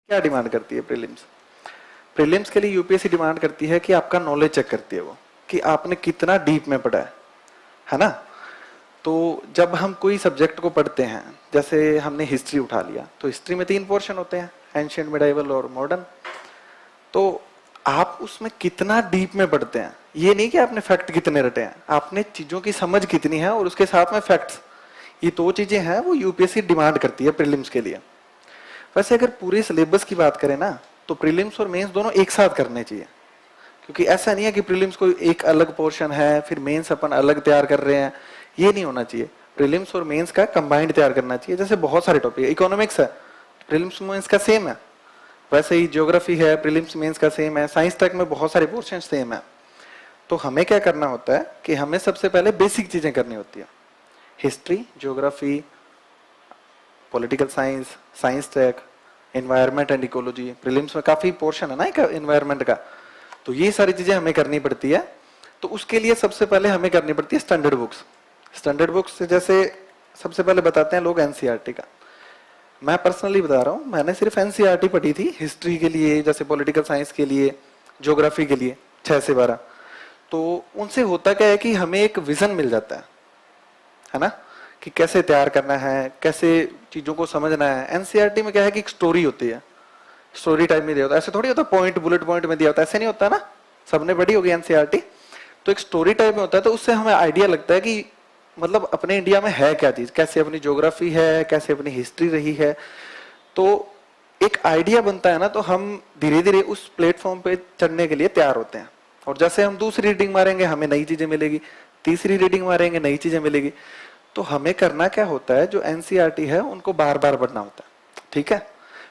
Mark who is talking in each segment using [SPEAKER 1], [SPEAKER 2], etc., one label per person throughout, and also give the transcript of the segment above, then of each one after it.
[SPEAKER 1] क्या डिमांड करती है प्रीलिम्स? प्रीलिम्स के लिए यूपीएससी डिमांड करती है कि आपका नॉलेज चेक करती है वो, कि आपने कितना डीप में पढ़ा है ना। तो जब हम कोई सब्जेक्ट को पढ़ते हैं, जैसे हमने हिस्ट्री उठा लिया, तो हिस्ट्री में 3 पोर्शन होते हैं, एंशिएंट, मिडाइवल और मॉडर्न। तो आप उसमें कितना डीप में पढ़ते हैं, ये नहीं कि आपने फैक्ट कितने रटे हैं, आपने चीजों की समझ कितनी है और उसके साथ में फैक्ट्स, ये 2 चीजें हैं वो यूपीएससी डिमांड करती है प्रीलिम्स के लिए। वैसे अगर पूरे सिलेबस की बात करें ना, तो प्रीलिम्स और मेंस दोनों एक साथ करने चाहिए, क्योंकि ऐसा नहीं है कि प्रीलिम्स को एक अलग पोर्शन है फिर मेंस अपन अलग तैयार कर रहे हैं, ये नहीं होना चाहिए। प्रीलिम्स और मेंस का कंबाइंड तैयार करना चाहिए। जैसे बहुत सारे टॉपिक, इकोनॉमिक्स है, प्रीलिम्स मेंस का सेम है, वैसे ही ज्योग्राफी है, प्रीलिम्स मेंस का सेम है, साइंस तक में बहुत सारे पोर्शन सेम है। तो हमें क्या करना होता है कि हमें सबसे पहले बेसिक चीजें करनी होती है, history, geography, political science, science tech, environment and ecology, prelims में काफी पोर्शन है ना एनवायरमेंट का, तो ये सारी चीजें हमें करनी पड़ती है। तो उसके लिए सबसे पहले हमें करनी पड़ती है स्टैंडर्ड बुक्स। स्टैंडर्ड बुक्स से जैसे सबसे पहले बताते हैं लोग एनसीईआरटी का। मैं पर्सनली बता रहा हूँ, मैंने सिर्फ एनसीईआरटी पढ़ी थी हिस्ट्री के लिए, जैसे पॉलिटिकल साइंस के लिए, ज्योग्राफी के लिए 6 से 12। तो उनसे होता क्या है कि हमें एक विजन मिल जाता है ना, कि कैसे तैयार करना है, कैसे चीजों को समझना है। एनसीईआरटी में क्या है कि एक स्टोरी होती है, स्टोरी टाइप में दिया होता है, ऐसे थोड़ी होता पॉइंट बुलेट पॉइंट में दिया होता है, ऐसे नहीं होता ना, सबने पढ़ी होगी एनसीईआरटी। तो एक स्टोरी टाइप में होता है, तो उससे हमें आइडिया लगता है कि मतलब अपने इंडिया में है क्या चीज, कैसे अपनी ज्योग्राफी है, कैसे अपनी हिस्ट्री रही है। तो एक आइडिया बनता है ना, तो हम धीरे धीरे उस प्लेटफॉर्म पे चढ़ने के लिए तैयार होते हैं। और जैसे हम दूसरी रीडिंग मारेंगे हमें नई चीजें मिलेगी, तीसरी रीडिंग मारेंगे नई चीजें मिलेगी। तो हमें करना क्या होता है, जो एनसीईआरटी है उनको बार बार पढ़ना होता है, ठीक है।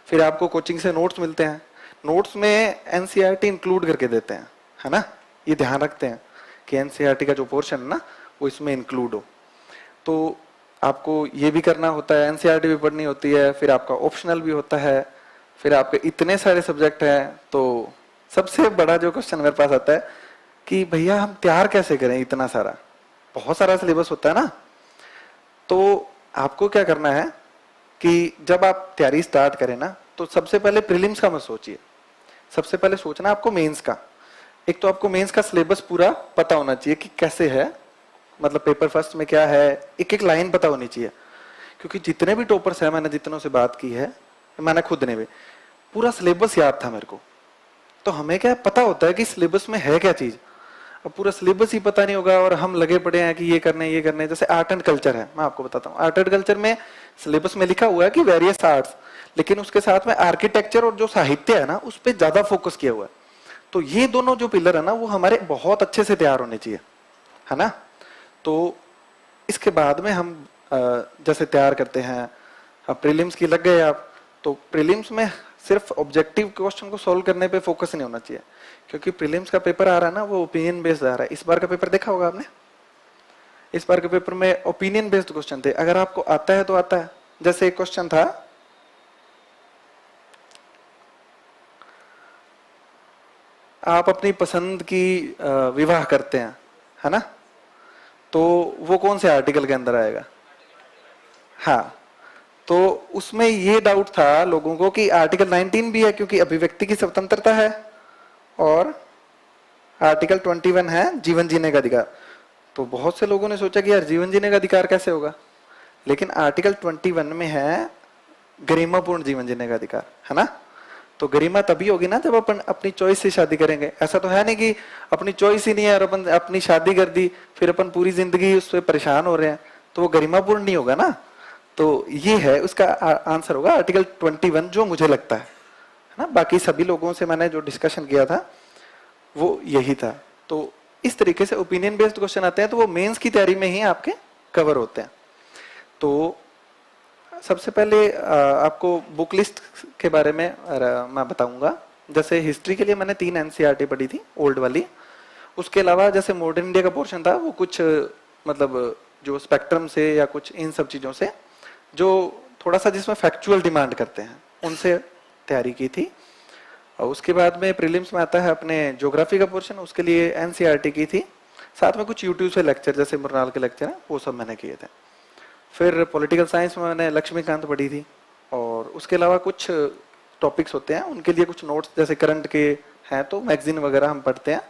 [SPEAKER 1] फिर आपको कोचिंग से नोट्स मिलते हैं, नोट्स में एनसीईआरटी इंक्लूड करके देते हैं, है ना। ये ध्यान रखते हैं कि एनसीईआरटी का जो पोर्शन है ना वो इसमें इंक्लूड हो। तो आपको ये भी करना होता है, एनसीईआरटी भी पढ़नी होती है, फिर आपका ऑप्शनल भी होता है, फिर आपके इतने सारे सब्जेक्ट हैं। तो सबसे बड़ा जो क्वेश्चन मेरे पास आता है कि भैया हम तैयार कैसे करें इतना सारा, बहुत सारा सिलेबस होता है ना। तो आपको क्या करना है कि जब आप तैयारी स्टार्ट करें ना, तो सबसे पहले प्रीलिम्स का मत सोचिए, सबसे पहले सोचना आपको मेंस का। एक तो आपको मेंस का सिलेबस पूरा पता होना चाहिए कि कैसे है, मतलब पेपर फर्स्ट में क्या है, एक एक लाइन पता होनी चाहिए। क्योंकि जितने भी टॉपर्स हैं, मैंने जितनों से बात की है, मैंने खुद ने भी पूरा सिलेबस याद था मेरे को। तो हमें क्या पता होता है कि सिलेबस में है क्या चीज। अब पूरा सिलेबस ही पता नहीं होगा और हम लगे पड़े हैं कि ये करने ये करने। जैसे आर्ट एंड कल्चर है, मैं आपको बताता हूँ, आर्ट एंड कल्चर में सिलेबस में लिखा हुआ है कि वेरियस आर्ट्स, लेकिन उसके साथ में आर्किटेक्चर और जो साहित्य है ना उस पर ज्यादा फोकस किया हुआ है। तो ये दोनों जो पिलर है ना वो हमारे बहुत अच्छे से तैयार होने चाहिए, है ना। तो इसके बाद में हम जैसे तैयार करते हैं, अब प्रीलिम्स की लग गए आप, तो प्रीलिम्स में सिर्फ ऑब्जेक्टिव क्वेश्चन को सॉल्व करने पे फोकस नहीं होना चाहिए, क्योंकि प्रीलिम्स का पेपर आ रहा है ना वो ओपिनियन बेस्ड आ रहा है। इस बार का पेपर देखा होगा आपने, इस बार के पेपर में ओपिनियन बेस्ड क्वेश्चन थे। अगर आपको आता है तो आता है। जैसे एक क्वेश्चन था, आप अपनी पसंद की विवाह करते हैं, है ना, तो वो कौन से आर्टिकल के अंदर आएगा? हाँ, तो उसमें ये डाउट था लोगों को कि आर्टिकल 19 भी है, क्योंकि अभिव्यक्ति की स्वतंत्रता है, और आर्टिकल 21 है जीवन जीने का अधिकार। तो बहुत से लोगों ने सोचा कि यार जीवन जीने का अधिकार कैसे होगा, लेकिन आर्टिकल 21 में है गरिमापूर्ण जीवन जीने का अधिकार, है ना। तो गरिमा तभी होगी ना जब अपन अपनी चॉइस से शादी करेंगे। ऐसा तो है नहीं कि अपनी चॉइस ही नहीं है और अपन अपनी शादी कर दी, फिर अपन पूरी जिंदगी उससे परेशान हो रहे हैं, तो वो गरिमापूर्ण नहीं होगा ना। तो ये है उसका आंसर होगा आर्टिकल 21, जो मुझे लगता है ना। बाकी सभी लोगों से मैंने जो डिस्कशन किया था वो यही था। तो इस तरीके से ओपिनियन बेस्ड क्वेश्चन आते हैं, तो वो मेंस की तैयारी में ही आपके कवर होते हैं। तो सबसे पहले आपको बुक लिस्ट के बारे में मैं बताऊंगा। जैसे हिस्ट्री के लिए मैंने 3 एनसीईआरटी पढ़ी थी, ओल्ड वाली। उसके अलावा जैसे मॉडर्न इंडिया का पोर्शन था, वो कुछ मतलब जो स्पेक्ट्रम से या कुछ इन सब चीजों से जो थोड़ा सा जिसमें फैक्चुअल डिमांड करते हैं उनसे तैयारी की थी। और उसके बाद में प्रीलिम्स में आता है अपने ज्योग्राफी का पोर्शन, उसके लिए एनसीईआरटी की थी। साथ में कुछ यूट्यूब से लेक्चर, जैसे मुरनाल के लेक्चर हैं, वो सब मैंने किए थे। फिर पॉलिटिकल साइंस में मैंने लक्ष्मीकांत पढ़ी थी, और उसके अलावा कुछ टॉपिक्स होते हैं उनके लिए कुछ नोट्स जैसे करंट के हैं तो मैगजीन वगैरह हम पढ़ते हैं।